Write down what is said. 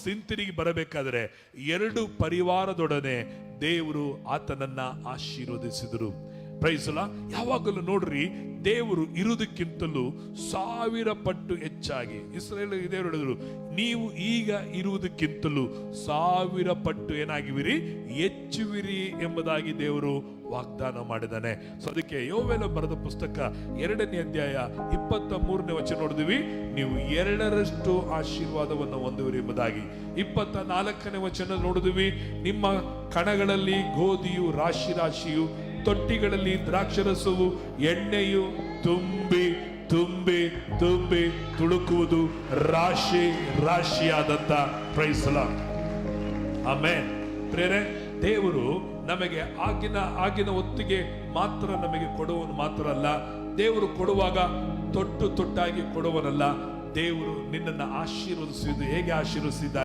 ಹಿಂತಿರುಗಿ ಬರಬೇಕಾದರೆ ಎರಡು ಪರಿವಾರದೊಡನೆ ದೇವರು ಆತನನ್ನ ಆಶೀರ್ವದಿಸಿದರು. ಪ್ರೈಸಲ ಯಾವಾಗಲೂ ನೋಡ್ರಿ, ದೇವರು ಇರುವುದಕ್ಕಿಂತಲೂ 1000 ಪಟ್ಟು ಹೆಚ್ಚಾಗಿ ಇಸ್ರಾಯೇಲ್ ದೇವರು ಹೇಳಿದ್ರು, ನೀವು ಈಗ ಇರುವುದಕ್ಕಿಂತಲೂ 1000 ಪಟ್ಟು ಏನಾಗಿವಿರಿ, ಹೆಚ್ಚುವಿರಿ ಎಂಬುದಾಗಿ ದೇವರು ವಾಗ್ದಾನ ಮಾಡಿದ್ದಾನೆ. ಸೊ ಅದಕ್ಕೆ ಯೋವೇಲ ಬರೆದ ಪುಸ್ತಕ 2ನೇ ಅಧ್ಯಾಯ 23ನೇ ವಚನ ನೋಡಿದ್ವಿ, ನೀವು 2ರಷ್ಟು ಆಶೀರ್ವಾದವನ್ನು ಹೊಂದುವಿರಿ ಎಂಬುದಾಗಿ. 24ನೇ ವಚನ ನೋಡಿದ್ವಿ, ನಿಮ್ಮ ಕಣಗಳಲ್ಲಿ ಗೋಧಿಯು ರಾಶಿ ರಾಶಿಯು, ತೊಟ್ಟಿಗಳಲ್ಲಿ ದ್ರಾಕ್ಷರಸವು, ಎಣ್ಣೆಯು ತುಂಬಿ ತುಂಬಿ ತುಂಬಿ ತುಳುಕುವುದು, ರಾಶಿ ರಾಶಿಯಾದಂತ. Praise the Lord. Amen. Prayer, ದೇವರು ನಮಗೆ ಆಗಿನ ಹೊತ್ತಿಗೆ ಮಾತ್ರ ನಮಗೆ ಕೊಡುವನು ಮಾತ್ರ ಅಲ್ಲ, ದೇವರು ಕೊಡುವಾಗ ತೊಟ್ಟಾಗಿ ಕೊಡುವನಲ್ಲ. ದೇವರು ನಿನ್ನನ್ನು ಆಶೀರ್ವದಿಸುವುದು ಹೇಗೆ ಆಶೀರ್ವದಿಸಿದ್ದಾರೆ